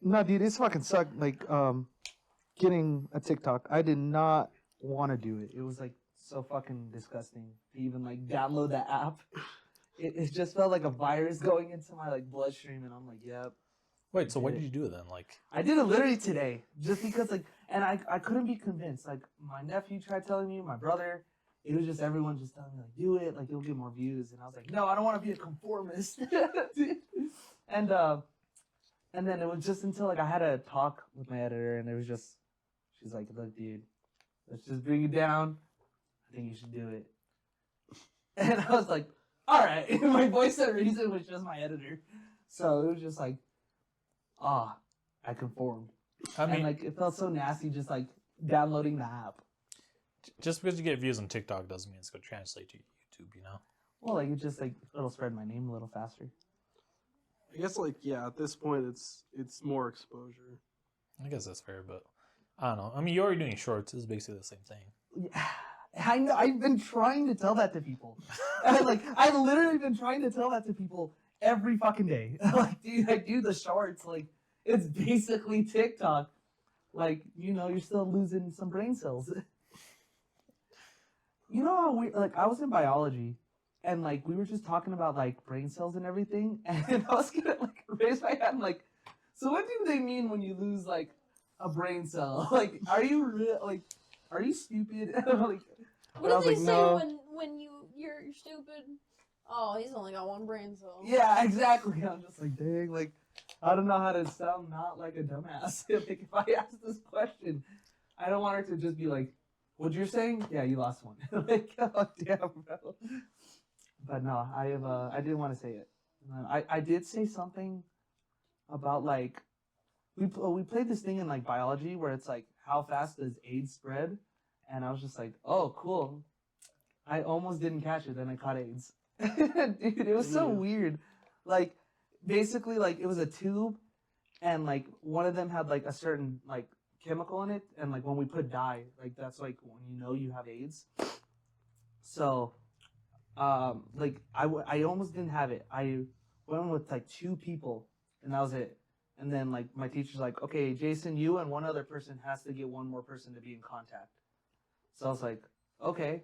No, dude, it's fucking sucked. Like, getting a TikTok. I did not want to do it. It was like so fucking disgusting to even like download that app. It just felt like a virus going into my like bloodstream, and I'm like, yep. Wait, so what did you do then? Like, I did it literally today, just because like, and I couldn't be convinced. Like, my nephew tried telling me, my brother. It was just everyone just telling me like, do it, like you'll get more views, and I was like, no, I don't want to be a conformist. and and then it was just until like I had a talk with my editor, and it was just, she's like, look, dude, let's just bring it down. I think you should do it. And I was like, all right. My voice of reason was just my editor, so it was just like, I conformed. I mean, and like it felt so nasty just like downloading the app. just because you get views on TikTok doesn't mean it's going to translate to YouTube, you know? Well, like it just like it'll spread my name a little faster. I guess like yeah, at this point it's more exposure. I guess that's fair, but I don't know. I mean, you're already doing shorts. It's basically the same thing. Yeah, I know. I've been trying to tell that to people. I've literally been trying to tell that to people every fucking day. Like, dude, I do the shorts. Like, it's basically TikTok. Like, you know, you're still losing some brain cells. You know how like I was in biology, and like we were just talking about like brain cells and everything, and I was gonna like raise my hand like, so what do they mean when you lose like a brain cell? Like, are you like, are you stupid? Like, what do they say when you're stupid? Oh, he's only got one brain cell. Yeah, exactly. I'm just like, dang, like I don't know how to sound not like a dumbass. Like if I ask this question, I don't want her to just be like, what you're saying? Yeah, you lost one. Like, oh damn, bro. But no, I didn't want to say it. I did say something about like we played this thing in like biology where it's like how fast does AIDS spread, and I was just like, oh cool. I almost didn't catch it, then I caught AIDS. Dude, it was so weird. Like basically like it was a tube, and like one of them had like a certain like chemical in it, and like when we put dye, like that's like when you know you have AIDS. So like I almost didn't have it. I went with like 2 people, and that was it. And then like my teacher's like, okay, Jason, you and one other person has to get one more person to be in contact. So I was like, okay.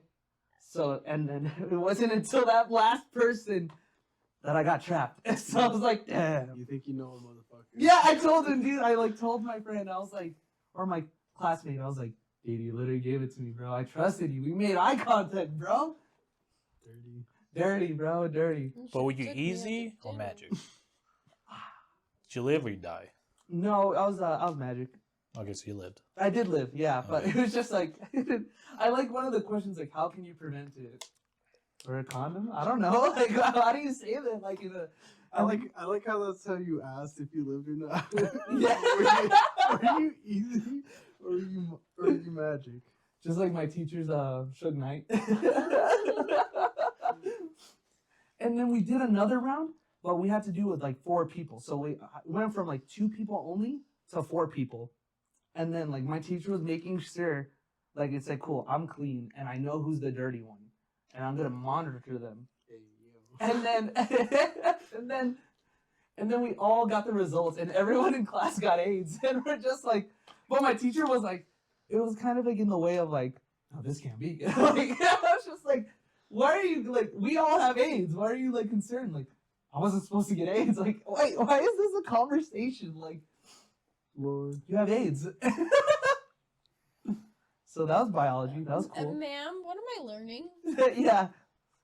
So and then it wasn't until that last person that I got trapped. So I was like, damn. You think you know a motherfucker? Yeah, I told him, dude. I like told my friend. I was like, or my classmate. I was like, dude, you literally gave it to me, bro. I trusted you. We made eye contact, bro. Dirty, bro, dirty. But were you easy or magic? Did you live or you die? No, I was magic. Okay, so you lived. I did live, yeah, but it was just like I like one of the questions like, how can you prevent it? Or a condom? I don't know. Like, how do you say that? Like in a I like how that's how you asked if you lived or not. Yeah. Were you easy or were you magic? Just like my teacher's Suge Knight. And then we did another round, but we had to do it with like 4 people. So we went from like 2 people only to 4 people. And then like my teacher was making sure, like it's like, cool, I'm clean and I know who's the dirty one, and I'm gonna monitor them. And then and then we all got the results, and everyone in class got AIDS, and we're just like, but my teacher was like, it was kind of like in the way of like, oh, this can't be. Like, I was just like, why are you like, we all have AIDS. Why are you like concerned? Like, I wasn't supposed to get AIDS. Like, wait, why is this a conversation? Like, Lord, you have AIDS. So that was biology. That was cool. Ma'am, what am I learning? Yeah.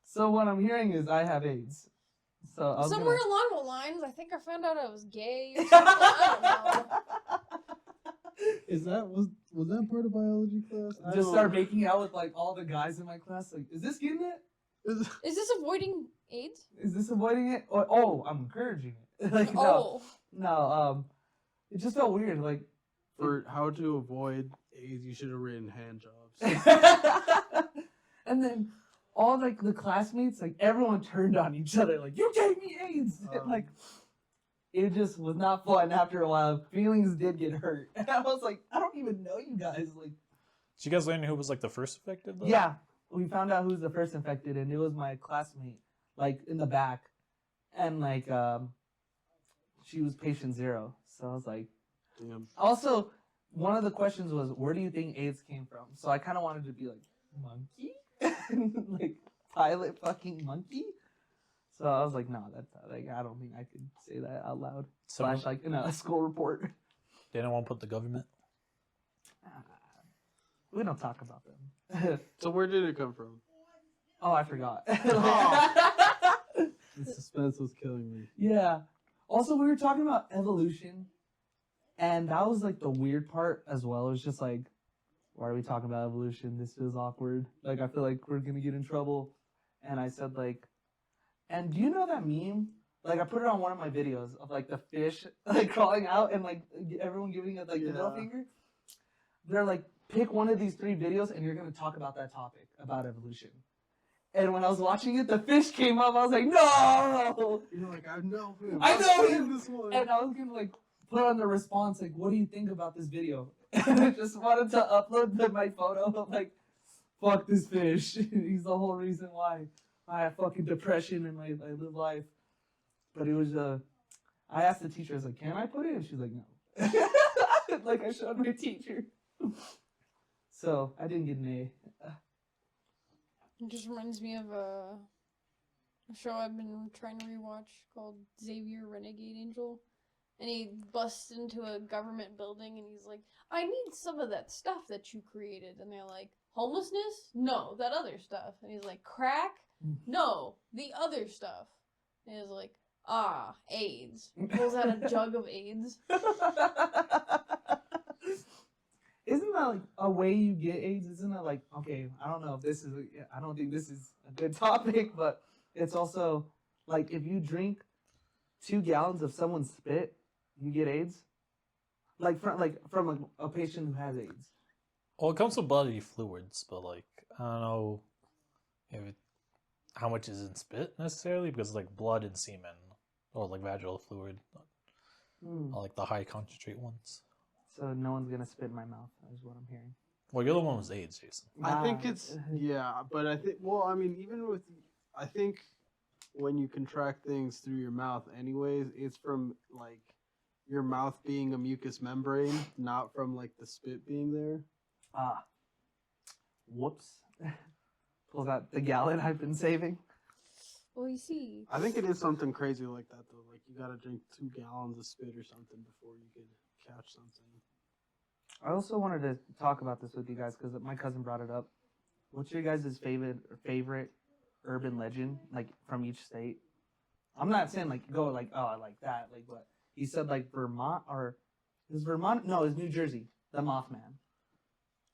So what I'm hearing is I have AIDS. So I was somewhere along the lines, I think I found out I was gay or something. I don't know. Was that part of biology class? Just start making out with like all the guys in my class. Like, is this getting it? Is this avoiding AIDS? Is this avoiding it? Oh, I'm encouraging it. Like, no, it just felt weird. Like, for how to avoid AIDS, you should have written hand jobs. And then all like the classmates, like everyone turned on each other. Like, you gave me AIDS. Like, it just was not fun. After a while, feelings did get hurt. And I was like, I don't even know you guys. Like, did you guys learn who was like the first infected though? Yeah, we found out who's the first infected, and it was my classmate, like in the back, and like she was patient 0. So I was like, Damn. Also, one of the questions was, where do you think AIDS came from? So I kind of wanted to be like, monkey? Like, pilot fucking monkey? So I was like, no, that's like, I don't think I could say that out loud. Someone, Slash, like, in a school report. they don't want to put the government. We don't talk about them. So where did it come from? Oh, I forgot. The suspense was killing me. Yeah. Also, we were talking about evolution, and that was like the weird part as well. It was just like, why are we talking about evolution? This feels awkward. Like, I feel like we're gonna get in trouble. And I said like, and do you know that meme? Like, I put it on one of my videos of like the fish like crawling out and like everyone giving it like the middle Yeah. finger. They're like, pick one of these 3 videos and you're gonna talk about that topic about evolution. And when I was watching it, the fish came up. I was like, no! You're like, I know him. I know I've him. seen this one. And I was gonna like put on the response like, what do you think about this video? And I just wanted to upload my photo of like, fuck this fish. He's the whole reason why I have fucking depression and I live life. But it was I asked the teacher, I was like, can I put it? And she's like, no. Like I showed my teacher. So I didn't get an A. It just reminds me of a show I've been trying to rewatch called Xavier Renegade Angel. And he busts into a government building and he's like, I need some of that stuff that you created. And they're like, homelessness? No, that other stuff. And he's like, crack? No, the other stuff. And he's like, AIDS. He pulls out a jug of AIDS. Isn't that like a way you get AIDS? Isn't that like, okay, I don't know if this is, I don't think this is a good topic, but it's also like if you drink 2 gallons of someone's spit, you get AIDS? Like from a patient who has AIDS. Well, it comes with bodily fluids, but like I don't know if how much is in spit necessarily, because like blood and semen or like vaginal fluid are like the high concentrate ones. So no one's gonna spit in my mouth, is what I'm hearing. Well, you're the one with AIDS, Jason. I think it's but I think I mean even with I think when you contract things through your mouth anyways, it's from like your mouth being a mucous membrane, not from like the spit being there. Whoops. Pulls out the gallon I've been saving. Well, you see. I think it is something crazy like that though. Like you gotta drink 2 gallons of spit or something before you can catch something. I also wanted to talk about this with you guys because my cousin brought it up. What's your guys' favorite urban legend, like from each state? I'm not saying like go like, oh, I like that, like, but he said like Vermont, or is Vermont? No, it's New Jersey, the Mothman.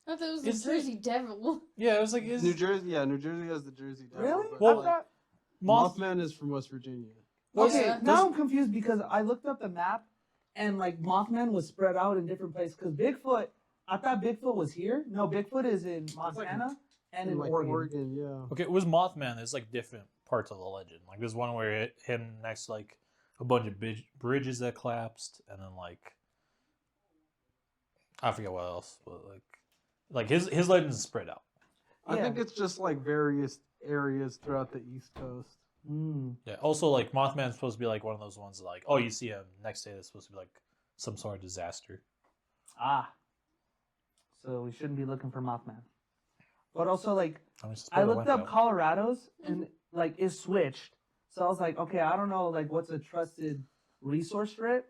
I thought it was Is the Jersey Devil. Yeah, it was like New Jersey, yeah, New Jersey has the Jersey Devil. Really? but, Well, like, Mothman is from West Virginia. Okay, Yeah. now I'm confused because I looked up the map and like Mothman was spread out in different places. Because Bigfoot, I thought Bigfoot was here. No, Bigfoot is in Montana and in like Oregon. yeah. okay. It was Mothman. There's like different parts of the legend. Like there's one where it him next to, like a bunch of bridges that collapsed, and then like I forget what else, but like his legend is spread out. I Yeah. think it's just like various areas throughout the East Coast. Mm. Yeah. Also, like Mothman's supposed to be like one of those ones that, like, oh, you see him next day, it's supposed to be like some sort of disaster. So we shouldn't be looking for Mothman. But also like Just I put a looked link up out. Colorado's and like it switched. So I was like, okay, I don't know like what's a trusted resource for it.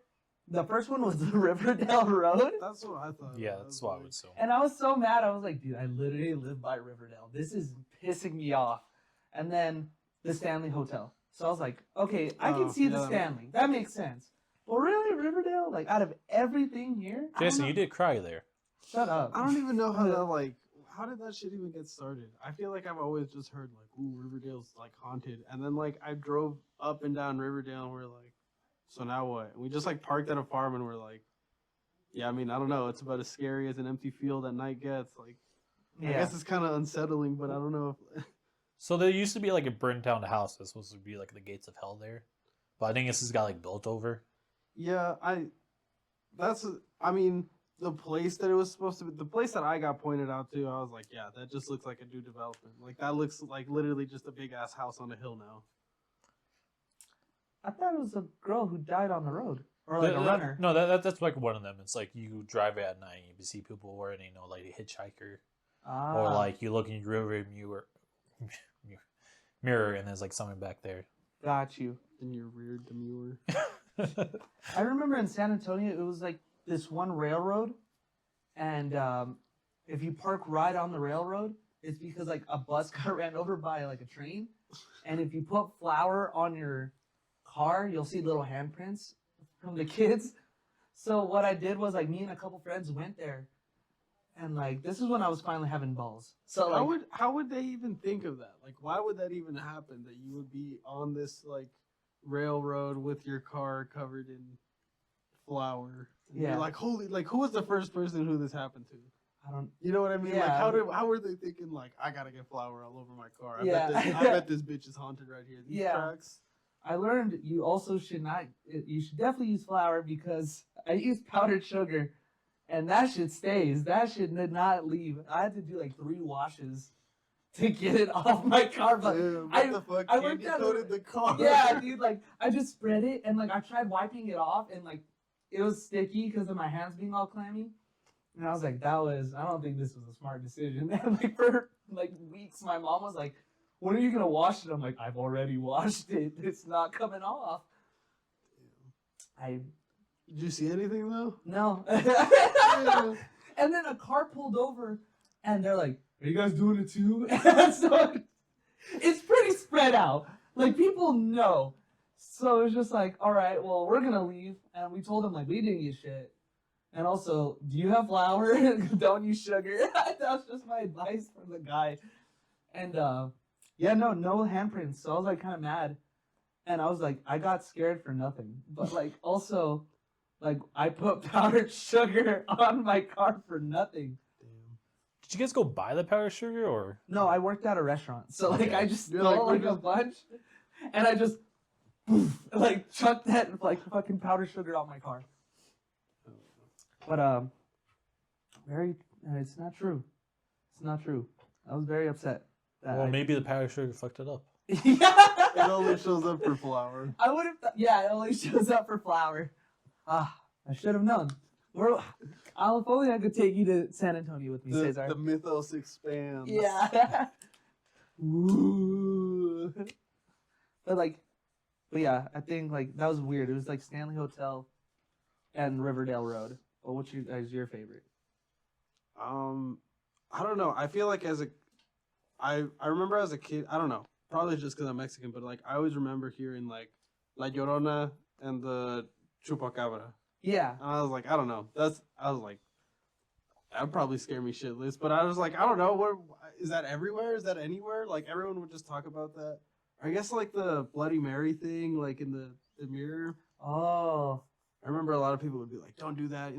The first one was the Riverdale Road. That's what I thought. Yeah, That that's was what I weird. would assume. And I was so mad. I was like, dude, I literally live by Riverdale. This is pissing me off. And then the Stanley Hotel. So I was like, okay, I can Oh, see the yeah. Stanley. That makes sense. But really, Riverdale? Like, out of everything here? I don't Jason, know. you did cry there. Shut up. I don't even know how that like. How did that shit even get started? I feel like I've always just heard like, ooh, Riverdale's like haunted, and then like I drove up and down Riverdale, and we're like, so now what? And we just like parked at a farm, and we're like, yeah, I mean, I don't know. It's about as scary as an empty field at night gets. Like, I Yeah. guess it's kind of unsettling, but I don't know if. So there used to be like a burnt down house that's supposed to be like the gates of hell there, but I think this has got like built over. Yeah, I mean, the place that it was supposed to be, the place that I got pointed out to, I was like, yeah, that just looks like a new development. Like, that looks like literally just a big ass house on a hill now. I thought it was a girl who died on the road. or like a runner. No, that's like one of them. It's like you drive it at night, you see people wearing, like a hitchhiker, or like you look in your rearview mirror, and there's like someone back there. Got you. In your rear demure. I remember in San Antonio, it was like this one railroad, and if you park right on the railroad, it's because like a bus got ran over by like a train, and if you put flour on your car, you'll see little handprints from the kids. So what I did was like me and a couple friends went there, and like this is when I was finally having balls. So like, how would they even think of that? Like, why would that even happen? That you would be on this like railroad with your car covered in flour. And Yeah. you're like, holy, like who was the first person who this happened to? I don't. You know what I mean? Yeah. Like how were they thinking like I gotta get flour all over my car? I bet this bitch is haunted right here. These Yeah. tracks. I learned you also should not. You should definitely use flour because I used powdered sugar, and that shit stays. That shit did not leave. I had to do like 3 washes to get it off my car. But Dude, I- what the fuck? I Candy worked at a- coated the car. yeah, dude, like I just spread it and like I tried wiping it off and like it was sticky because of my hands being all clammy. And I was like, I don't think this was a smart decision. And like for like weeks, my mom was like, when are you gonna wash it? I'm like, I've already washed it. It's not coming off. Did you see anything though? No. Yeah. And then a car pulled over and they're like, are you guys doing it too? And so it's pretty spread out. Like people know. So it's just like, all right, well, we're gonna leave. And we told them like we didn't use shit. And also, do you have flour? Don't use sugar. That was just my advice from the guy. And yeah, no handprints. So I was like kind of mad. And I was like, I got scared for nothing. But like also, like I put powdered sugar on my car for nothing. Damn. Did you guys go buy the powdered sugar or? No, I worked at a restaurant. So like Okay. I just You're stole like, like a bunch. And I just like chucked that like fucking powdered sugar on my car. But it's not true. It's not true. I was very upset. that Well, I- maybe the powdered sugar fucked it up. It only shows up for flour. I would have. Yeah, it only shows up for flour. Ah, I should have known. If only I could take you to San Antonio with me, Cesar. The mythos expands. Yeah. Ooh. But yeah, I think like that was weird. It was like Stanley Hotel and Riverdale Road. But what's your favorite? I don't know. I feel like I remember as a kid. I don't know. Probably just because I'm Mexican, but like I always remember hearing like La Llorona and the Chupacabra. Yeah. And I was like, I don't know. I was like, that'd probably scare me shitless. But I was like, I don't know. Where is that everywhere? Is that anywhere? Like everyone would just talk about that. I guess like the Bloody Mary thing, like in the mirror. Oh. I remember a lot of people would be like, don't do that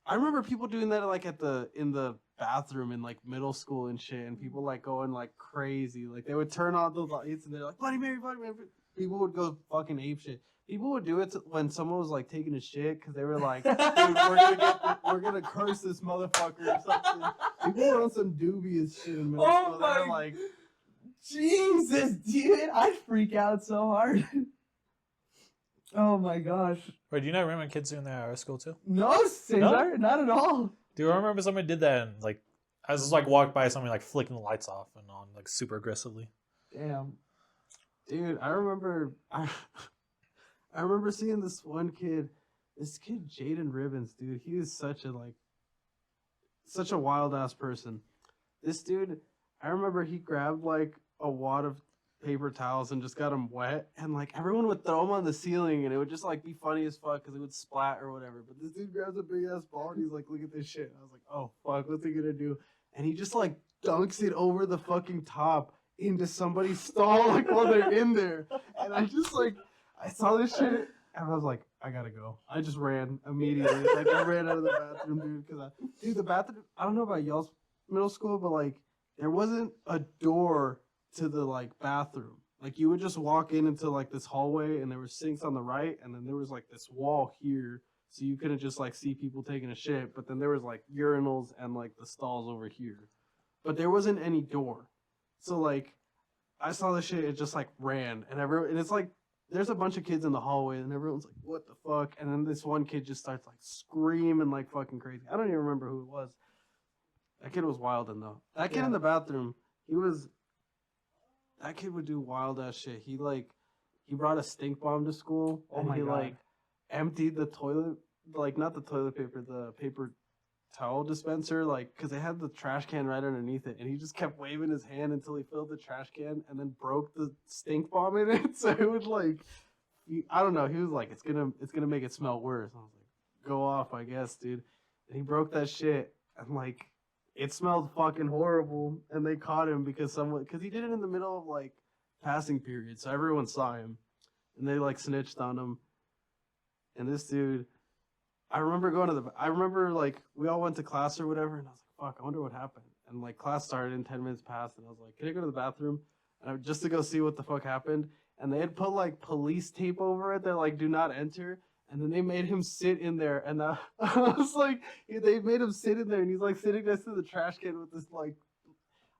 I remember people doing that like in the bathroom in like middle school and shit, and people like going like crazy. Like they would turn on the lights and they're like, Bloody Mary, Bloody Mary. People would go fucking ape shit. People would do it when someone was like taking a shit because they were like, dude, we're gonna curse this motherfucker or something. People were on some dubious shit in middle Oh school. They were my- like, Jesus, dude, I'd freak out so hard. Oh my gosh. Wait, do you not remember kids doing that at our school too? No, Cesar, not at all. Do you remember somebody did that and like I was just like walked by somebody like flicking the lights off and on like super aggressively? Damn. dude, I remember seeing this one kid, Jaden Ribbons, dude. He was such a wild ass person. This dude, I remember he grabbed like a wad of paper towels and just got them wet, and like everyone would throw them on the ceiling, and it would just like be funny as fuck because it would splat or whatever. But this dude grabs a big ass ball and he's like, "Look at this shit." And I was like, "Oh fuck, what's he gonna do?" And he just like dunks it over the fucking top into somebody's stall like while they're in there, and I just like I saw this shit and I was like, I gotta go. I just ran immediately. Like I ran out of the bathroom, dude. Because the bathroom. I don't know about y'all's middle school, but like there wasn't a door to the like bathroom. Like you would just walk into like this hallway, and there were sinks on the right, and then there was like this wall here, so you couldn't just like see people taking a shit. But then there was like urinals and like the stalls over here, but there wasn't any door. So like I saw this shit, it just like ran, and it's like there's a bunch of kids in the hallway, and everyone's like, "What the fuck?" And then this one kid just starts like screaming like fucking crazy. I don't even remember who it was. That kid was wildin' though. That kid in the bathroom, that kid would do wild ass shit. He brought a stink bomb to school, Oh and my he God. like emptied the toilet, like not the toilet paper, the paper towel dispenser, like because they had the trash can right underneath it, and he just kept waving his hand until he filled the trash can, and then broke the stink bomb in it. So it would like, I don't know. He was like, it's gonna make it smell worse. I was like, go off, I guess, dude. And he broke that shit, and like, it smelled fucking horrible. And they caught him because he did it in the middle of like passing period, so everyone saw him, and they like snitched on him. And this dude, I remember like we all went to class or whatever, and I was like, fuck, I wonder what happened. And like class started and 10 minutes passed, and I was like, can I go to the bathroom? Just to go see what the fuck happened. And they had put like police tape over it that like do not enter. And then they made him sit in there, and I was like, they made him sit in there, and he's like sitting next to the trash can with this like,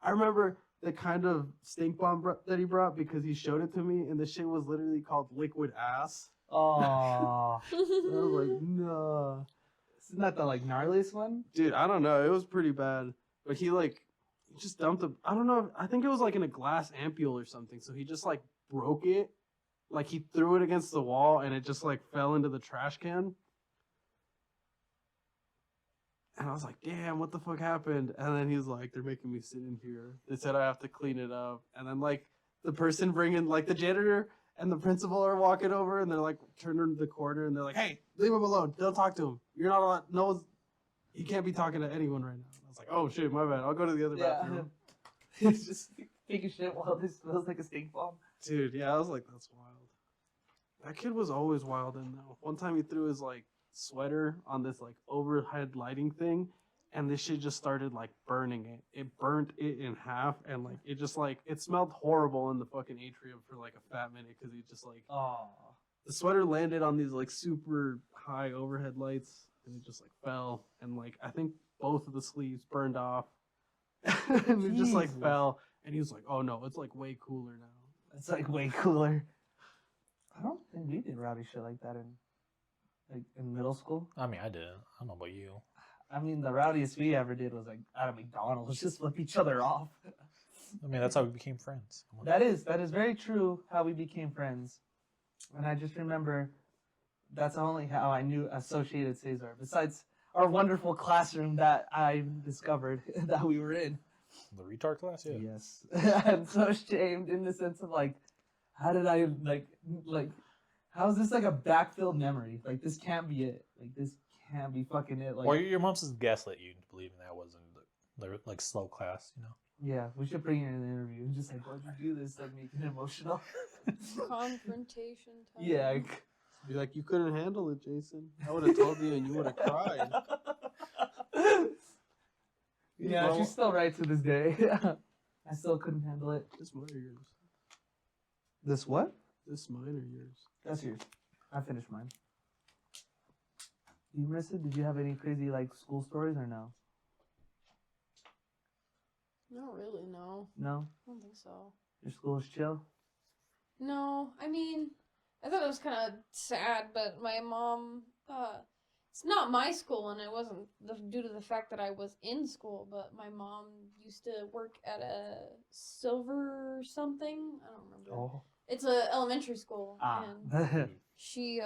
I remember the kind of stink bomb that he brought because he showed it to me, and the shit was literally called liquid ass. Oh, I was like, no. isn't that the like gnarliest one? Dude, I don't know. It was pretty bad. But he just dumped I don't know. I think it was like in a glass ampule or something. So he just like broke it. Like he threw it against the wall and it just like fell into the trash can. And I was like, damn, what the fuck happened? And then he's like, they're making me sit in here. They said I have to clean it up. And then like the person bringing, like the janitor and the principal are walking over, and they're like turning into the corner, and they're like, hey, leave him alone. Don't talk to him. You're not allowed. No one's, he can't be talking to anyone right now. I was like, oh shit, my bad. I'll go to the other bathroom. He's just taking shit while this smells like a stink bomb. Dude, yeah, I was like, that's wild. That kid was always wild in though. One time he threw his like sweater on this like overhead lighting thing, and this shit just started like burning it. It burnt it in half, and like it just like it smelled horrible in the fucking atrium for like a fat minute because he just like Oh, the sweater landed on these like super high overhead lights, and it just like fell, and like I think both of the sleeves burned off, and it just like Jesus. fell. And he was like, "Oh no, it's like way cooler now." it's like way cooler. I don't think we did rowdy shit like that in middle school. I mean, I didn't. I don't know about you. I mean, the rowdiest we ever did was like at a McDonald's, just flip each other off. I mean, that's how we became friends. That is very true. How we became friends, and I just remember that's only how I knew associated Cesar. Besides our wonderful classroom that I discovered that we were in. The retard class, yeah. Yes, I'm so ashamed in the sense of like, how did I like how is this like a backfilled memory? Like this can't be it. Like this can't be fucking it. Like Or your mom just gaslit you into believing that wasn't the like slow class, you know? yeah, we should bring her in an interview and just like, why'd you do this? Like make it emotional. Confrontation time. Yeah. Be like, you couldn't handle it, Jason. I would have told you, and you would have cried. Yeah, Well- she's still right to this day. I still couldn't handle it. This mine or yours? This what? This mine or yours? That's yours. I finished mine. You, Marissa, did you have any crazy like school stories or no? Not really, no. No? I don't think so. Your school is chill? No, I mean, I thought it was kind of sad, but my mom, it's not my school, and it wasn't due to the fact that I was in school, but my mom used to work at a silver something. I don't remember. Oh. It's a elementary school, Ah. and she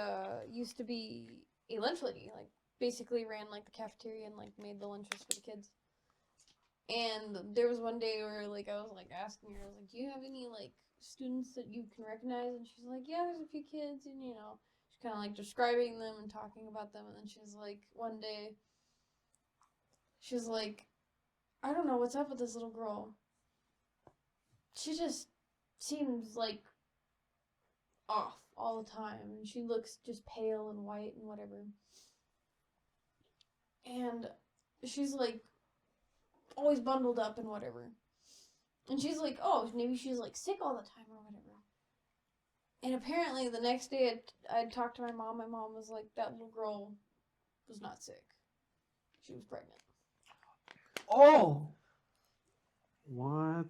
used to be a lunch lady, like basically ran like the cafeteria and like made the lunches for the kids. And there was one day where like I was like asking her, I was like, do you have any like students that you can recognize? And she's like, yeah, there's a few kids, and you know, she's kind of like describing them and talking about them. And then she's like, one day, she's like, I don't know what's up with this little girl. She just seems like off all the time, and she looks just pale and white and whatever. And she's like always bundled up and whatever. And she's like, oh, maybe she's like sick all the time or whatever. And apparently the next day I'd talked to my mom. My mom was like, that little girl was not sick. She was pregnant. Oh! What?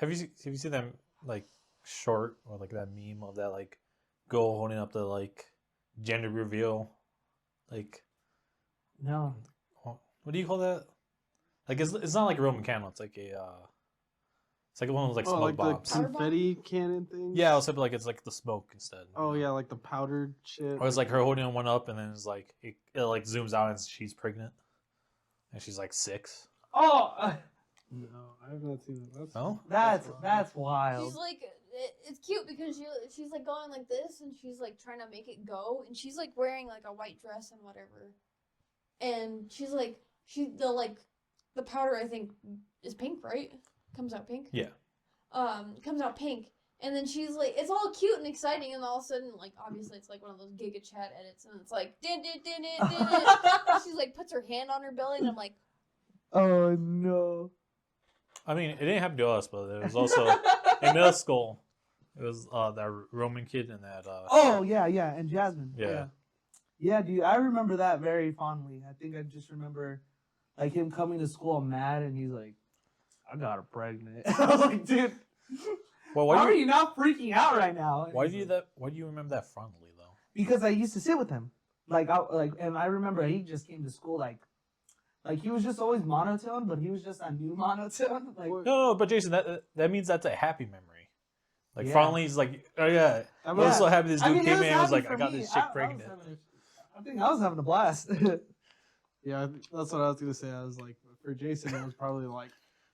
have you seen that like short or like that meme of that like girl holding up the like gender reveal, like No. what do you call that? Like it's not like a Roman candle. It's like it's like one of those like Oh, smoke like bombs. the confetti cannon things. Yeah, except like it's like the smoke instead. Oh yeah, like the powdered shit. Or it's like her holding one up and then it's like it like zooms out and she's pregnant, and she's like 6. Oh, No, I have not seen that. No? that's wild. She's like, it's cute because she's like going like this, and she's like trying to make it go, and she's like wearing like a white dress and whatever, and she's like the powder I think is pink, right? Comes out pink. Yeah. Comes out pink, and then she's like, it's all cute and exciting, and all of a sudden, like obviously it's like one of those Giga Chat edits, and it's like din din din din din. And she's like puts her hand on her belly, and I'm like, Oh no. I mean, it didn't happen to us, but it was also in middle school. It was that Roman kid and that. Oh yeah, and Jasmine. Yeah. Yeah, dude, I remember that very fondly. I think I just remember like him coming to school mad, and he's like, "I got her pregnant." I was like, "Dude, Well, why are you not freaking out right now?" And Why he's do you like, Why do you remember that fondly though? Because I used to sit with him, and I remember he just came to school like he was just always monotone, but he was just a new monotone. Like, No, but Jason, that means that's a happy memory. Like Yeah. fondly, he's like, oh yeah, I was so happy this dude it came in and was happy like, for I got me. this chick I pregnant. I think I was having a blast. Yeah, that's what I was gonna say. I was like, for Jason, it was probably like,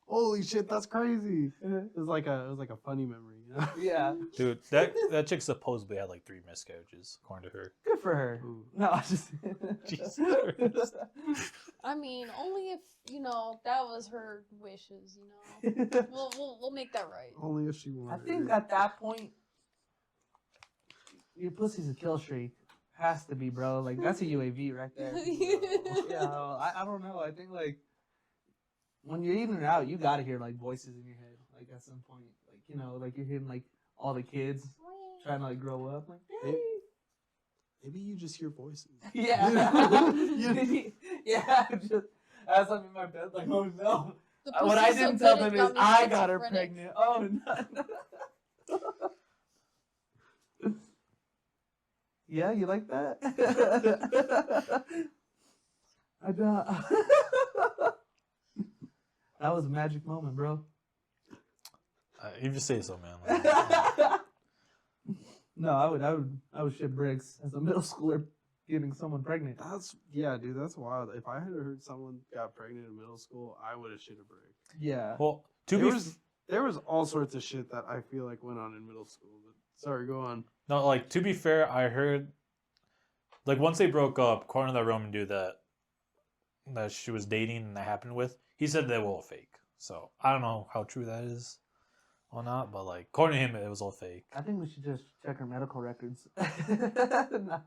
holy shit, that's crazy. It was like a funny memory, you know? Yeah, Dude, that chick supposedly had like 3 miscarriages, according to her. good for her. Ooh. No, I just. Jesus Christ. I mean, only if that was her wishes. We'll make that right. Only if she I wanted. think at that point, your pussy's a kill streak. Has to be, bro. Like that's a UAV right there. Yeah, I don't know. I think like when you're eating it out, you gotta hear like voices in your head. Like at some point, like you're hearing like all the kids trying to like grow up. Like, Maybe- Maybe you just hear voices. yeah, yeah. Just as I'm in my bed, like, oh no. The What I pussy's so didn't tell good, them it is got me I got her schizophrenic. pregnant. Oh no. Yeah, you like that? I don't. That was a magic moment, bro. You just say so, man. Like, No, I would shit bricks as a middle schooler getting someone pregnant. Dude, that's wild. If I had heard someone got pregnant in middle school, I would have shit a brick. Yeah. well, There was all sorts of shit that I feel like went on in middle school. But sorry, go on. no, like to be fair, I heard like once they broke up, according to that Roman dude that she was dating and that happened with, he said they were all fake. So I don't know how true that is or not, but like according to him, it was all fake. I think we should just check our medical records. No.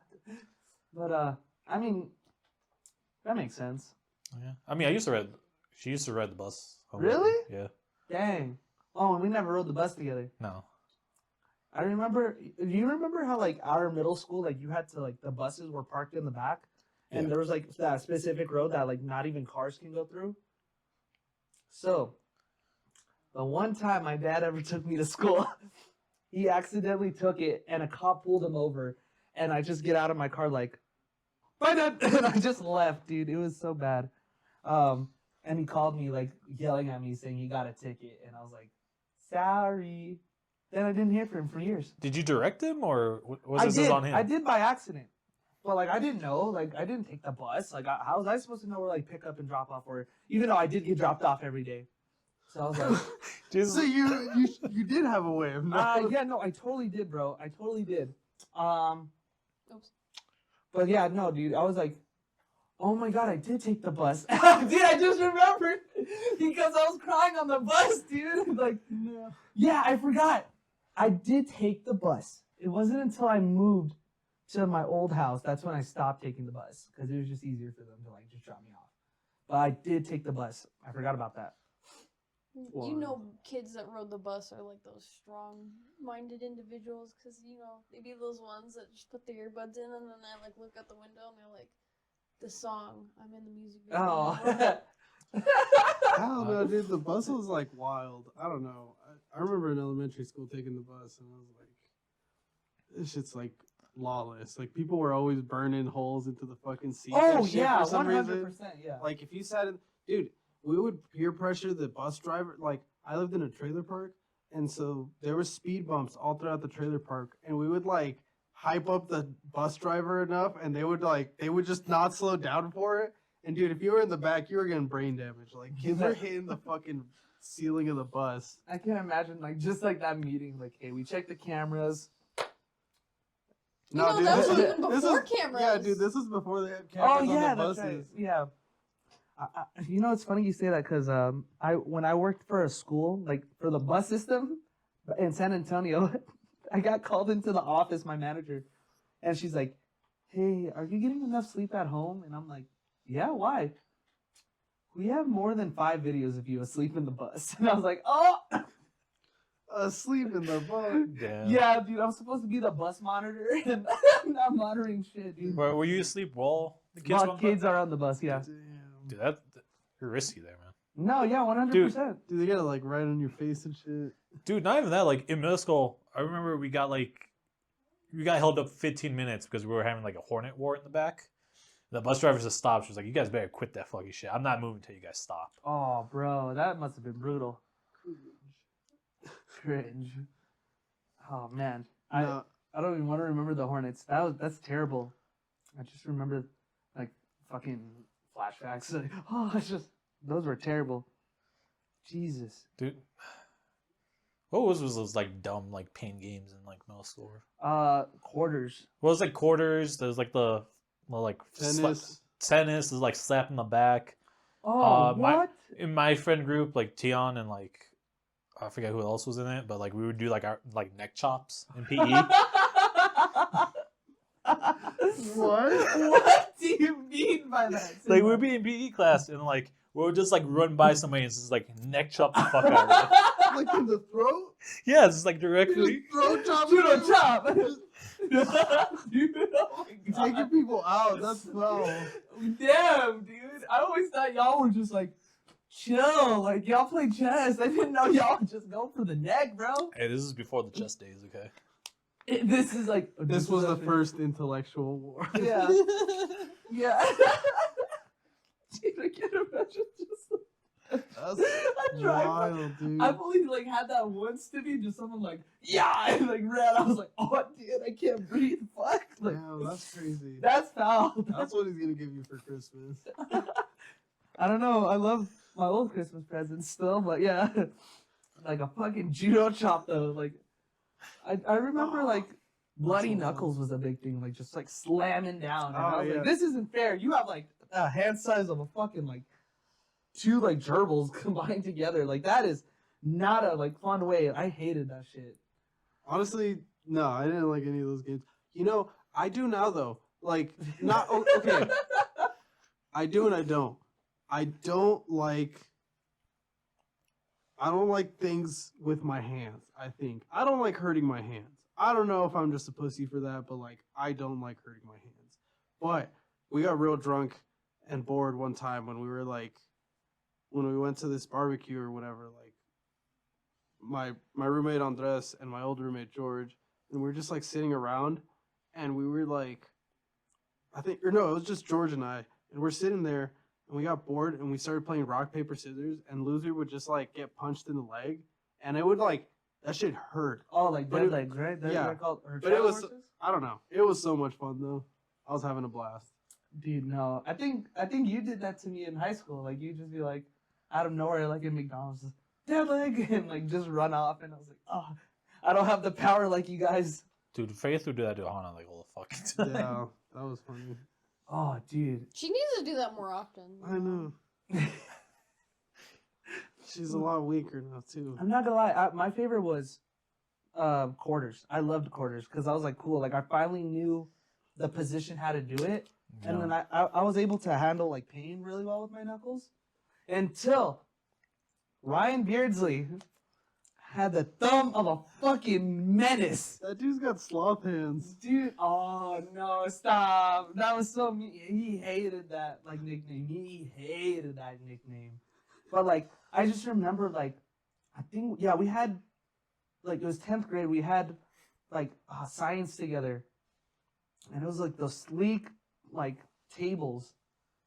But I mean, that makes sense. Yeah, I mean, she used to ride the bus. home. Really? Yeah. Dang. Oh, and we never rode the bus together. No. I remember. Do you remember how like our middle school, like you had to like the buses were parked in the back, and Yeah. there was like that specific road that like not even cars can go through. So, the one time my dad ever took me to school, he accidentally took it, and a cop pulled him over, and I just get out of my car like, bye, Dad, and I just left, dude. It was so bad. And he called me like yelling at me saying he got a ticket, and I was like, sorry. Then I didn't hear from him for years. Did you direct him or was I this did. on him? I did by accident. But like I didn't know. Like I didn't take the bus. Like how was I supposed to know where like pick up and drop off were? Even though I did get dropped off every day. So I was like, Jesus. So you did have a way of knowing. yeah, no, I totally did, bro. I totally did. Oops. But yeah, no, dude. I was like, oh my god, I did take the bus. Dude, I just remembered because I was crying on the bus, dude. Like, no. Yeah, I forgot. I did take the bus. It wasn't until I moved to my old house that's when I stopped taking the bus because it was just easier for them to like just drop me off. But I did take the bus. I forgot about that. You know, kids that rode the bus are like those strong-minded individuals because they be those ones that just put their earbuds in and then they like look out the window and they're like, the song I'm in the music video. Oh, now." I don't know, dude. The bus was like wild. I don't know. I remember in elementary school taking the bus, and I was like, this shit's like lawless. Like people were always burning holes into the fucking seats. Oh and shit yeah, for some 100%. reason. Yeah. Like if you sat in, dude, we would peer pressure the bus driver. Like I lived in a trailer park, and so there were speed bumps all throughout the trailer park, and we would like hype up the bus driver enough, and they would just not slow down for it. And dude, if you were in the back, you were getting brain damage. Like kids were hitting the fucking ceiling of the bus. I can't imagine like just like that meeting. Like, hey, we checked the cameras. No, that was even before cameras. Yeah, dude, this is before they had cameras Oh yeah, on the that's buses. right. Yeah. You know, it's funny you say that because when I worked for a school, like for the bus system in San Antonio, I got called into the office, my manager, and she's like, "Hey, are you getting enough sleep at home?" And I'm like, "Yeah, why?" "We have more than 5 videos of you asleep in the bus." And I was like, "Oh." Asleep in the bus. Damn. Yeah, dude, I'm supposed to be the bus monitor, and I'm not monitoring shit, dude. Were you asleep while the kids? While went kids are on the bus, yeah. Damn. Dude, you're risky there, man. No, yeah, 100%. Dude, they got it like right on your face and shit. Dude, not even that. Like in middle school, I remember we got held up 15 minutes because we were having like a hornet war in the back. The bus driver just stopped. She was like, "You guys better quit that fucking shit. I'm not moving until you guys stop." Oh, bro, that must have been brutal. Cringe. Oh man, No, I don't even want to remember the Hornets. That's terrible. I just remember like fucking flashbacks. Like, oh, it's just those were terrible. Jesus. Dude, what was those like dumb like pain games in like middle school? Quarters. What was like quarters? There's like the like tennis. tennis is like slap in the back. Oh, my- what? In my friend group, like Tion and like I forget who else was in it, but like we would do like our like neck chops in PE. What? What do you mean by that? Like we'd be in PE class and like we would just like run by somebody and just like neck chop the fuck out of them. Like in the throat? Yeah, it's just like directly. Just throat chop. Judo chop. Dude, oh my God. Taking people out. That's foul. Damn, dude. I always thought y'all were just like chill. Like y'all play chess. I didn't know y'all would just go for the neck, bro. Hey, this is before the chess days, okay? This is like This was the first intellectual war. Yeah. Yeah. Dude, I can't imagine just That's tried- wild, dude. I've only like had that once to me, just someone like, yeah, and like ran. I was like, oh dude, I can't breathe. Fuck. Like, Damn, that's crazy. that's foul. That's what he's gonna give you for Christmas. I don't know. I love my old Christmas presents still, but yeah. Like a fucking judo chop though. Like I remember like bloody knuckles was a big thing, like just like slamming down. And I was Oh, like, yeah. this isn't fair. You have like a hand size of a fucking like 2 like gerbils combined together. Like that is not a like fun way. I hated that shit. Honestly, no, I didn't like any of those games. You know, I do now though. Like, not okay. I do and I don't. I don't like things with my hands. I think I don't like hurting my hands. I don't know if I'm just a pussy for that, but like I don't like hurting my hands. But we got real drunk and bored one time when we were like, when we went to this barbecue or whatever. Like my roommate Andres and my old roommate George, and we were just like sitting around, and we were like, it was just George and I, and we're sitting there, and we got bored, and we started playing rock paper scissors, and loser would just like get punched in the leg, and it would like that shit hurt. Oh, like But dead it- legs, right? yeah. They're called, or But it travel was- horses? I don't know. It was so much fun though. I was having a blast. Dude, no. I think you did that to me in high school. Like you just be like out of nowhere, like in McDonald's, just, dead leg, and like just run off, and I was like, oh, I don't have the power like you guys. Dude, Faith would do that to Hana like all the fucking time. Yeah, that was funny. Oh, dude. She needs to do that more often. I know. She's a lot weaker now too. I'm not gonna lie. My favorite was quarters. I loved quarters because I was like, cool. Like I finally knew the position how to do it, and Yeah. then I was able to handle like pain really well with my knuckles until Ryan Beardsley had the thumb of a fucking menace. That dude's got sloth hands. Dude, oh no, stop. That was so mean. He hated that like nickname. He hated that nickname. But like I just remember like I think yeah, we had like it was 10th grade, we had like science together. And it was like those sleek like tables,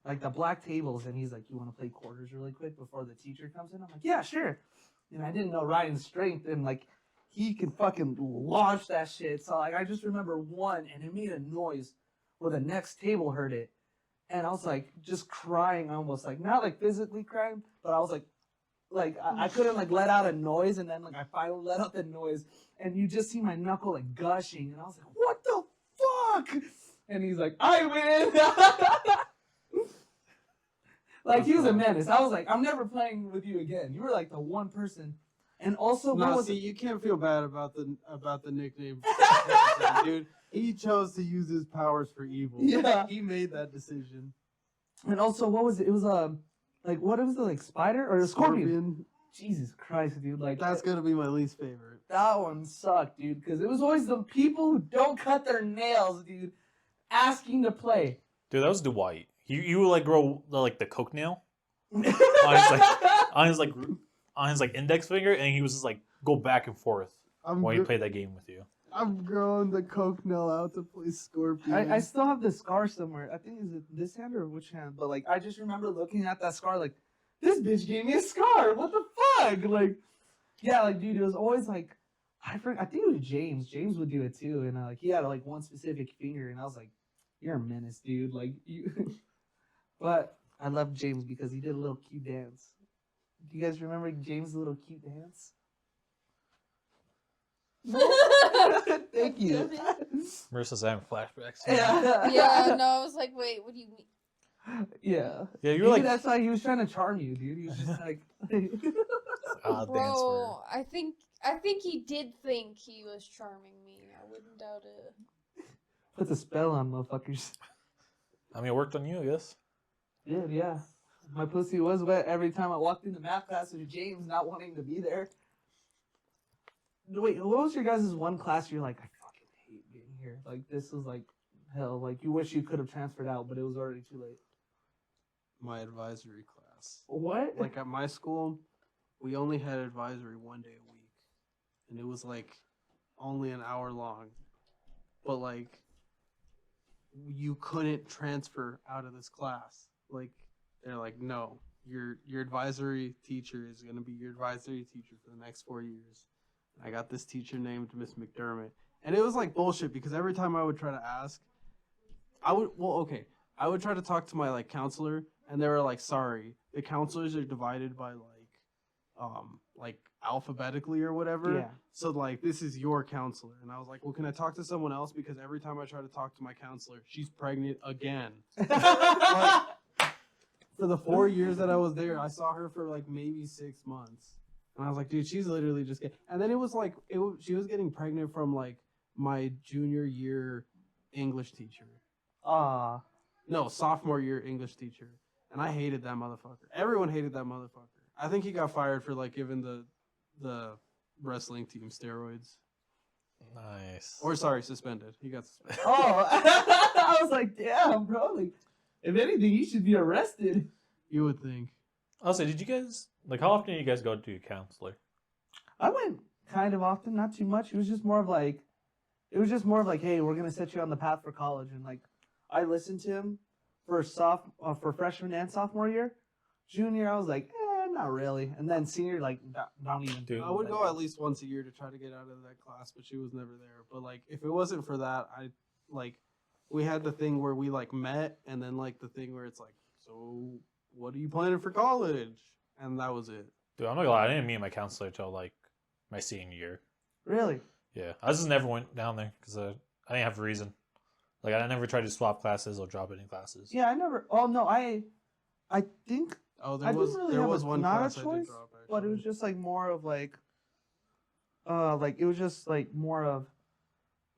like the black tables, and he's like, "You want to play quarters really quick before the teacher comes in?" I'm like, "Yeah, sure." And I didn't know Ryan's strength, and like he can fucking launch that shit. So like I just remember one, and it made a noise where the next table heard it, and I was like just crying, almost like not like physically crying, but I was like I couldn't like let out a noise, and then like I finally let out the noise, and you just see my knuckle like gushing, and I was like, "What the fuck?" And he's like, "I win." Like he was a menace. I was like, "I'm never playing with you again." You were like the one person. And also, what No, was see, you can't feel bad about the nickname, dude. He chose to use his powers for evil. Yeah. He made that decision. And also, what was it? It was like what was it, like spider or a scorpion? Jesus Christ, dude! Like That's gonna be my least favorite. that one sucked, dude. Because it was always the people who don't cut their nails, dude, asking to play. Dude, that was Dwight. You would like grow like the coke nail on his index finger, and he was just like go back and forth while he played that game with you. I'm growing the coke nail out to play Scorpion. I still have the scar somewhere. I think is it this hand or which hand? But like I just remember looking at that scar like, this bitch gave me a scar. What the fuck? Like, yeah, like dude, it was always like I think it was James. James would do it too, and like he had like one specific finger, and I was like, you're a menace, dude. Like you. But I love James because he did a little cute dance. Do you guys remember James' little cute dance? Thank you. Marissa's having flashbacks. Yeah. Yeah, no, I was like, wait, what do you mean? Yeah. Yeah, you Maybe were like that's why he was trying to charm you, dude. He was just like dance Bro, I think he did think he was charming me. I wouldn't doubt it. puts a spell on motherfuckers. I mean, it worked on you, I guess. Dude, yeah. My pussy was wet every time I walked into math class with James not wanting to be there. Wait, what was your guys' one class you're like, I fucking hate being here? Like, this was like hell. Like, you wish you could have transferred out, but it was already too late. My advisory class. What? Like at my school, we only had advisory 1 day a week. And it was like only an hour long. But like, you couldn't transfer out of this class. Like, they're like, no, your advisory teacher is going to be your advisory teacher for the next 4 years. I got this teacher named Miss McDermott. And it was like bullshit because every time I would try to ask, I would try to talk to my like counselor, and they were like, sorry, the counselors are divided by like alphabetically or whatever. Yeah. So like this is your counselor. And I was like, well, can I talk to someone else? Because every time I try to talk to my counselor, she's pregnant again. Like, for the 4 years that I was there, I saw her for like maybe 6 months. And I was like, dude, she's literally just getting... And then it was like, she was getting pregnant from like my junior year English teacher. No, sophomore year English teacher. And I hated that motherfucker. Everyone hated that motherfucker. I think he got fired for like giving the wrestling team steroids. Nice. Or sorry, suspended. He got suspended. Oh, I was like, damn, bro. Like, if anything, you should be arrested. You would think. Also, did you guys like how often do you guys go to your counselor? I went kind of often, not too much. It was just more of like, hey, we're gonna set you on the path for college, and like, I listened to him for for freshman and sophomore year. Junior, I was like, not really, and then senior, like, don't even do it. I would go at least once a year to try to get out of that class, but she was never there. But like, if it wasn't for that, we had the thing where we like met, and then like the thing where it's like, so what are you planning for college? And that was it. Dude, I'm not gonna lie, I didn't meet my counselor until like my senior year. Really? Yeah, I just never went down there because I didn't have a reason. Like I never tried to swap classes or drop any classes. Yeah, I never. Oh no, I think Oh, I didn't really have one not class a I choice, did drop, actually. but it was just like more of like it was just like more of.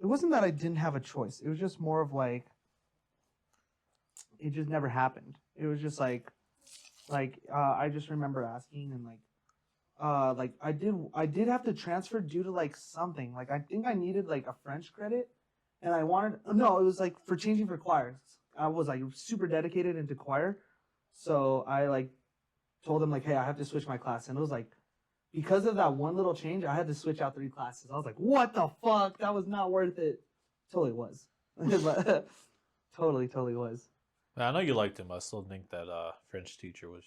It wasn't that I didn't have a choice. It was just more of like. It just never happened. It was just like I just remember asking and like, like I did have to transfer due to like something. Like I think I needed like a French credit, and I wanted no, it was like for changing for choir. I was like super dedicated into choir, so I like told them like, hey, I have to switch my class, and it was like because of that one little change, I had to switch out 3 classes. I was like, what the fuck? That was not worth it. Totally was, but totally was. I know you liked him. I still think that French teacher was,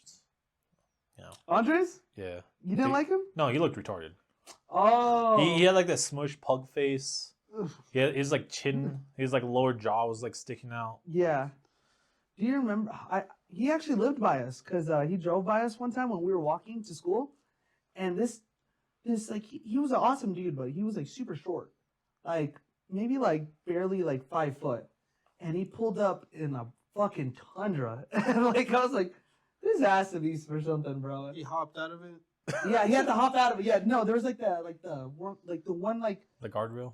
Andres, yeah. you didn't like him? No, he looked retarded. Oh, He had like that smushed pug face. His like chin, his like lower jaw was like sticking out. yeah. Do you remember? He actually lived by us because he drove by us one time when we were walking to school, and this like he was an awesome dude, but he was like super short, like maybe like barely like 5 foot, and he pulled up in a fucking Tundra, and like I was like, this has to be for something, bro. He hopped out of it. Yeah, he had to hop out of it. Yeah, no, there was like the one like The guardrail.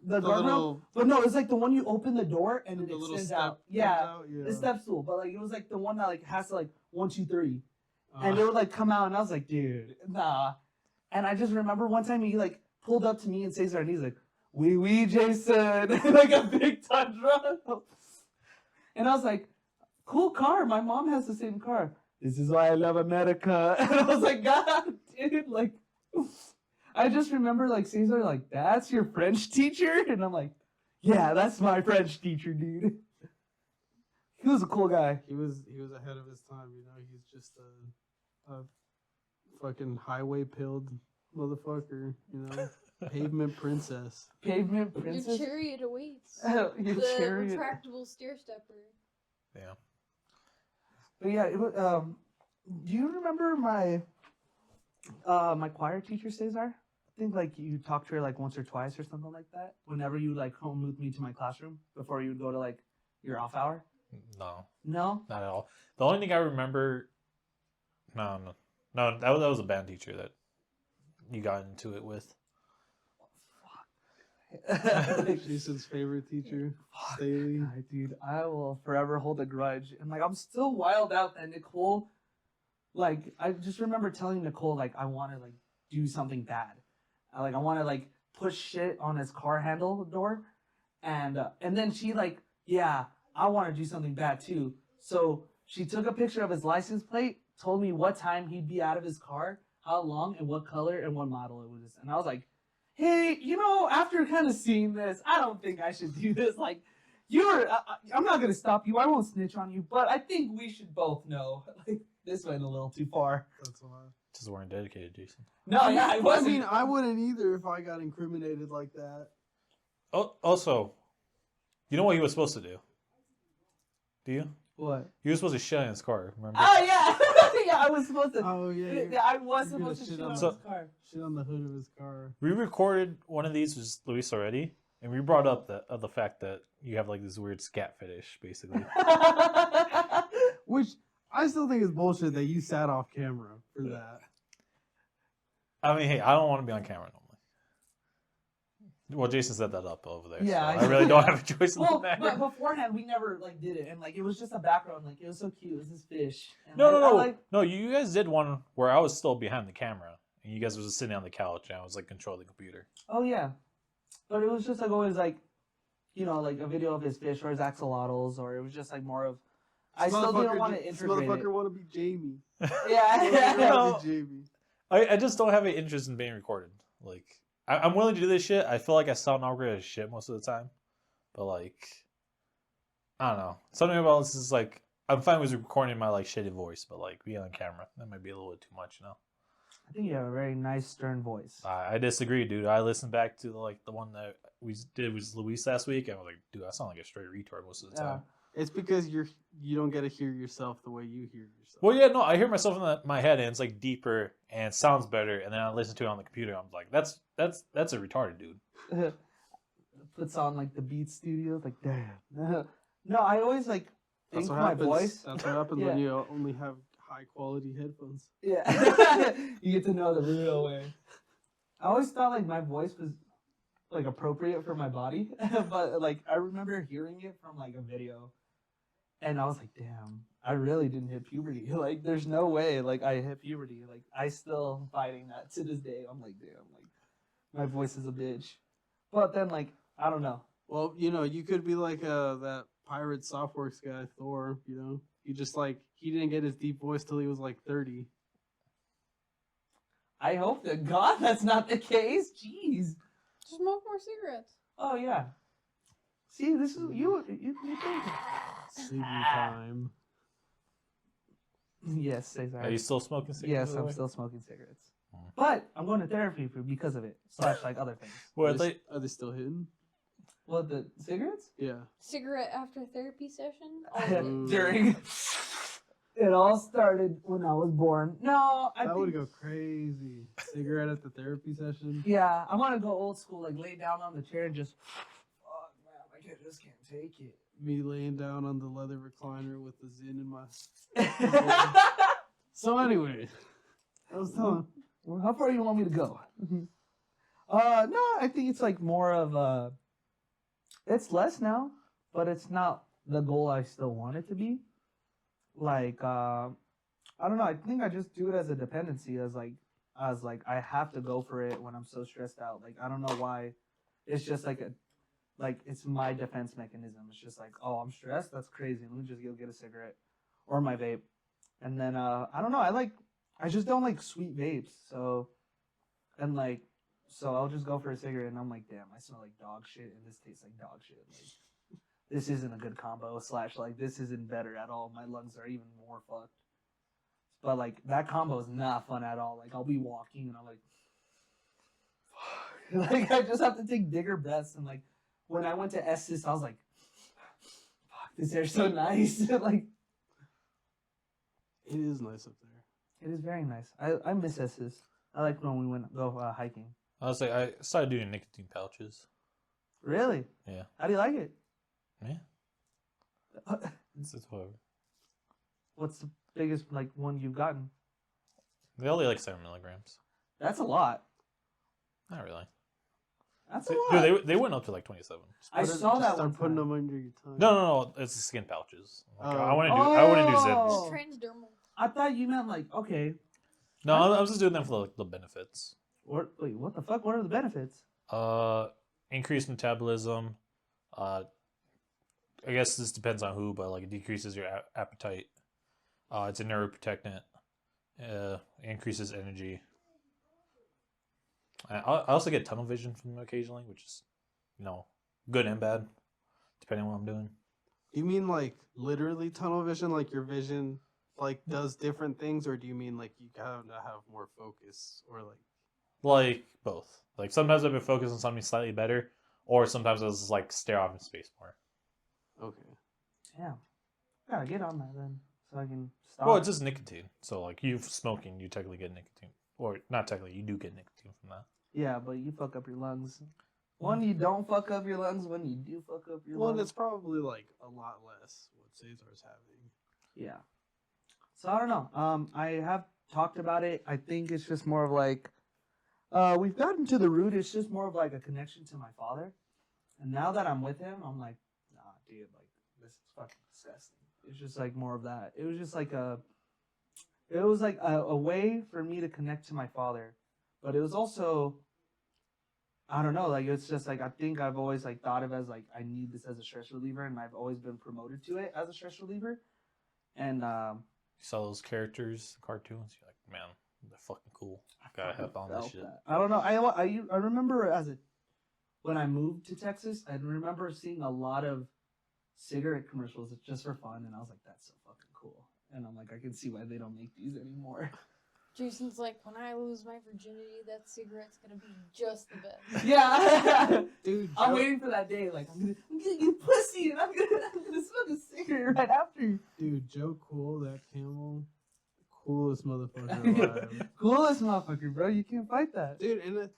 the The guardrail, little- but no, it's like the one you open the door and The it little extends step out. comes Yeah, out, yeah. the step stool, but like it was like the one that like has to like 1, 2, 3. Uh, And they would like come out, and I was like, dude, nah. And I just remember one time he like pulled up to me and Cesar, and he's like, wee Jason, like a big Tundra. And I was like, cool car. My mom has the same car. This is why I love America. And I was like, God, dude, like, I just remember like Cesar, like, that's your French teacher? And I'm like, yeah, that's my French teacher, dude. He was a cool guy. he was ahead of his time. He's just a fucking highway pilled motherfucker. Pavement princess. Pavement princess. Your chariot awaits. Your The chariot. retractable stair stepper. Yeah. But yeah, it was, do you remember my my choir teacher, Cesar? I think like you talked to her like once or twice or something like that. Whenever you like home moved me to my classroom before you would go to like your off hour. No, No. not at all. The only thing I remember, no, that was a band teacher that you got into it with. Jason's favorite teacher, Staley. God, dude, I will forever hold a grudge. And like I'm still wild out that Nicole, like I just remember telling Nicole like I want to like do something bad. I want to like push shit on his car handle door, and then she like, yeah, I want to do something bad too. So she took a picture of his license plate, told me what time he'd be out of his car, how long, and what color and what model it was. And I was like, hey, after kind of seeing this, I don't think I should do this. Like, I'm not going to stop you. I won't snitch on you, but I think we should both know. Like, this went a little too far. That's a lot. Just weren't dedicated, Jason. No, yeah, I wasn't. I mean, I wouldn't either if I got incriminated like that. Oh, also, you know what he was supposed to do? Do you? What? He was supposed to shit in his car. Remember? Oh, yeah. Yeah, I was supposed to. Oh yeah. Yeah, I was you're gonna supposed to shit shit on on So- his car. Shit on the hood of his car. We recorded one of these with Luis already, and we brought up the fact that you have like this weird scat fetish, basically. Which I still think is bullshit that you sat off camera for that. I mean, hey, I don't want to be on camera normally. Well, Jason set that up over there. Yeah, so I really don't have a choice in Well, the but matter. beforehand, we never like did it, and like it was just a background. Like it was so cute. It was this fish. And No, I- no, I no, like- no. You guys did one where I was still behind the camera, and you guys were just sitting on the couch, and I was like controlling the computer. Oh yeah, but it was just like always like, like a video of his fish or his axolotls, or it was just like more of. I still didn't want to This integrate it. motherfucker want to be Jamie. Yeah, Motherfucker No. wanna be Jamie. I just don't have an interest in being recorded. Like, I'm willing to do this shit. I feel like I sound awkward as shit most of the time, but like, I don't know. Something about this is like, I'm fine with recording my like shitty voice, but like being on camera, that might be a little bit too much, I think you have a very nice stern voice. I disagree, dude. I listened back to the one that we did with Luis last week, and I was like, dude, I sound like a straight retard most of the time. It's because you don't get to hear yourself the way you hear yourself. Well, yeah, no, I hear myself in my head, and it's like deeper and sounds better, and then I listen to it on the computer. I'm like, that's a retarded dude. Puts on like the Beat Studio, like damn. No, I always like think That's what my happens. voice. That's what happens Yeah. when you only have high quality headphones. Yeah, you get to know the real way. I always thought like my voice was like appropriate for my body, but like I remember hearing it from like a video, And I was like, damn, I really didn't hit puberty. Like, there's no way, like, I hit puberty. Like, I still am fighting that to this day. I'm like, damn, like, my voice is a bitch. But then, like, I don't know. Well, you know, you could be like that pirate softworks guy, Thor. You know, he just like he didn't get his deep voice till he was like 30. I hope to God that's not the case. Jeez. Smoke more cigarettes. Oh, yeah. See, this is, you think. Sleepy time. Yes, Cesar. Are you still smoking cigarettes? Yes, by the I'm way? still smoking cigarettes. Hmm. But I'm going to therapy because of it. / like other things. Well, Are they still hidden? What, the cigarettes? Yeah. Cigarette after therapy session? Ooh. During. It all started when I was born. No, I That think. would go crazy. Cigarette at the therapy session. Yeah, I want to go old school, like lay down on the chair and just. Fuck, man, I just can't take it. Me laying down on the leather recliner with the Zin in my. So anyway, I was telling. Well, how far do you want me to go? No, I think it's like more of it's less now, but it's not the goal I still want it to be. Like, I don't know. I think I just do it as a dependency, as like I have to go for it when I'm so stressed out. Like, I don't know why. It's just like it's my defense mechanism. It's just like, oh, I'm stressed. That's crazy. Let me just go get a cigarette or my vape, and then I don't know. I just don't like sweet vapes. So I'll just go for a cigarette, and I'm like, damn, I smell like dog shit, and this tastes like dog shit. Like, this isn't a good combo. / like this isn't better at all. My lungs are even more fucked. But like that combo is not fun at all. Like I'll be walking, and I'm like, like I just have to take bigger breaths. And like when I went to Estes, I was like, fuck, this air's so nice. Like It is nice up there. it is very nice. I miss Estes. I like when we go hiking. Honestly, I started doing nicotine pouches. Really? Yeah. How do you like it? Yeah. It's whatever. What's the biggest like one you've gotten? They only like 7 milligrams. That's a lot. Not really. That's a lot. Dude, they went up to like 27. I saw that Start one putting time. them under your tongue. No. It's the skin pouches. Like, Oh. I wouldn't do Oh. zips. Transdermal. I thought you meant like, okay. No, I'm just doing them for like the benefits. Wait, what the fuck? What are the benefits? Increased metabolism. I guess this depends on who, but like it decreases your appetite. It's a neuroprotectant. Increases energy. I also get tunnel vision from them occasionally, which is, good and bad, depending on what I'm doing. You mean like literally tunnel vision, like your vision like does different things, or do you mean like you kind of have more focus, or like? Like both. Like sometimes I've been focused on something slightly better, or sometimes I was like stare off in space more. Okay. Yeah. Gotta get on that then, so I can stop. Well, it's just nicotine. So like you smoking, you technically get nicotine, or not technically, you do get nicotine from that. Yeah, but you fuck up your lungs. One, you don't fuck up your lungs. When you do fuck up your Well, lungs. it's probably like a lot less what Cesar's having. Yeah. So I don't know. I have talked about it. I think it's just more of like, we've gotten to the root. It's just more of like a connection to my father. And now that I'm with him, I'm like, nah, dude, like this is fucking disgusting. It's just like more of that. It was just like a way for me to connect to my father. But it was also, I don't know, like it's just like I think I've always like thought of it as like I need this as a stress reliever, and I've always been promoted to it as a stress reliever. And You saw those characters, the cartoons. You're like, man, they're fucking cool. Gotta have on this felt shit. that. I don't know. I remember when I moved to Texas, I remember seeing a lot of cigarette commercials just for fun, and I was like, that's so fucking cool. And I'm like, I can see why they don't make these anymore. Jason's like, when I lose my virginity, that cigarette's gonna be just the best. Yeah. Dude, I'm waiting for that day. Like, I'm gonna get pussy, and I'm gonna smoke a cigarette right after. Dude, Joe Cool, that camel, coolest motherfucker alive. Coolest motherfucker, bro. You can't fight that. Dude, and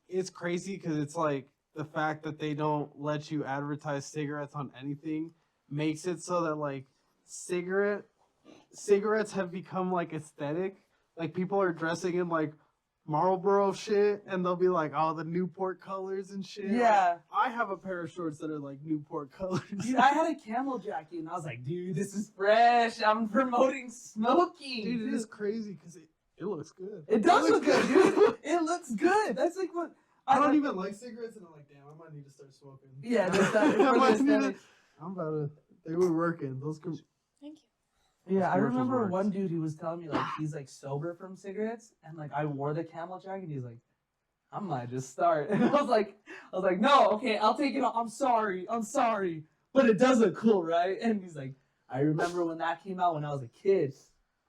it's crazy because it's like the fact that they don't let you advertise cigarettes on anything makes it so that like cigarettes have become like aesthetic. Like people are dressing in like Marlboro shit, and they'll be like, "Oh, the Newport colors and shit." Yeah. Like, I have a pair of shorts that are like Newport colors. Dude, I had a camel jacket and I was like, dude, this is fresh. I'm promoting smoking. Dude, it is crazy because it looks good. It does look good, dude. It looks good. That's like what I don't even like cigarettes, and I'm like, damn, I might need to start smoking. Yeah, that's not- I might for the need to- aesthetic. I'm about to. They were working. Those. Thank you. Yeah, I Commercials remember works. one dude who was telling me like he's like sober from cigarettes, and like I wore the camel jacket. And he's like, I might just start. And I was like, no, okay, I'll take it off. I'm sorry, but it does look cool, right? And he's like, I remember when that came out when I was a kid.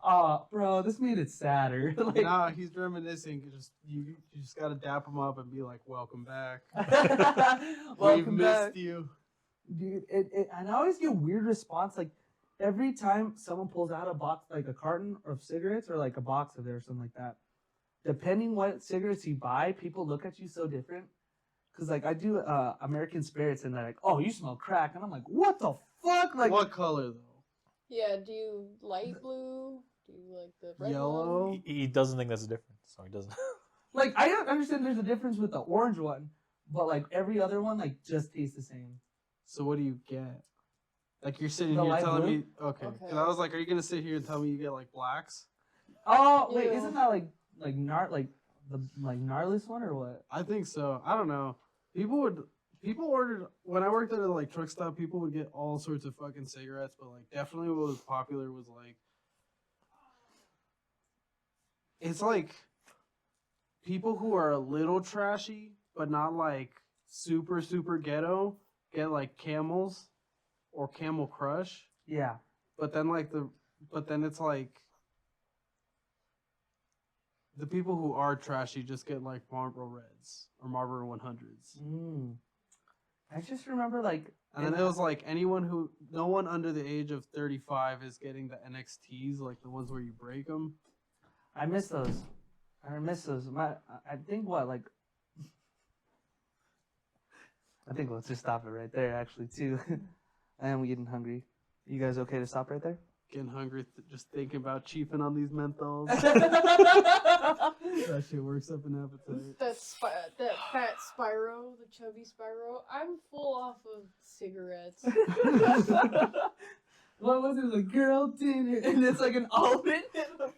Bro, this made it sadder. Like, Nah, he's reminiscing. You just gotta dap him up and be like, "Welcome back. We've welcome missed back, you." dude. And I always get weird response like. Every time someone pulls out a box, like a carton of cigarettes or like a box of it or something like that, depending what cigarettes you buy, people look at you so different. Cause like I do American Spirits and they're like, "Oh, you smell crack," and I'm like, "What the fuck?" Like, What color though? Yeah, do you light blue? Do you like the red Yellow? one? He doesn't think that's a difference, so he doesn't. like I don't understand there's a difference with the orange one, but like every other one like just tastes the same. So what do you get? Like you're sitting The here light telling blue? me, okay? Okay. Because I was like, are you gonna sit here and tell me you get like blacks? Oh wait, Yeah. isn't that like the gnarliest one or what? I think so. I don't know. People ordered when I worked at a like truck stop. People would get all sorts of fucking cigarettes, but like definitely what was popular was like it's like people who are a little trashy, but not like super ghetto, get like Camels or Camel Crush. Yeah. But then it's like the people who are trashy just get like Marlboro Reds or Marlboro 100s. I just remember like. And then it was like no one under the age of 35 is getting the NXTs, like the ones where you break them. I miss those. I think what like. I think let's just stop it right there. Actually, too. I am getting hungry. You guys okay to stop right there? Getting hungry just thinking about cheaping on these menthols. That That shit works up an appetite. That fat Spyro, the chubby Spyro. I'm full off of cigarettes. What was it? The girl dinner, and it's like an almond in the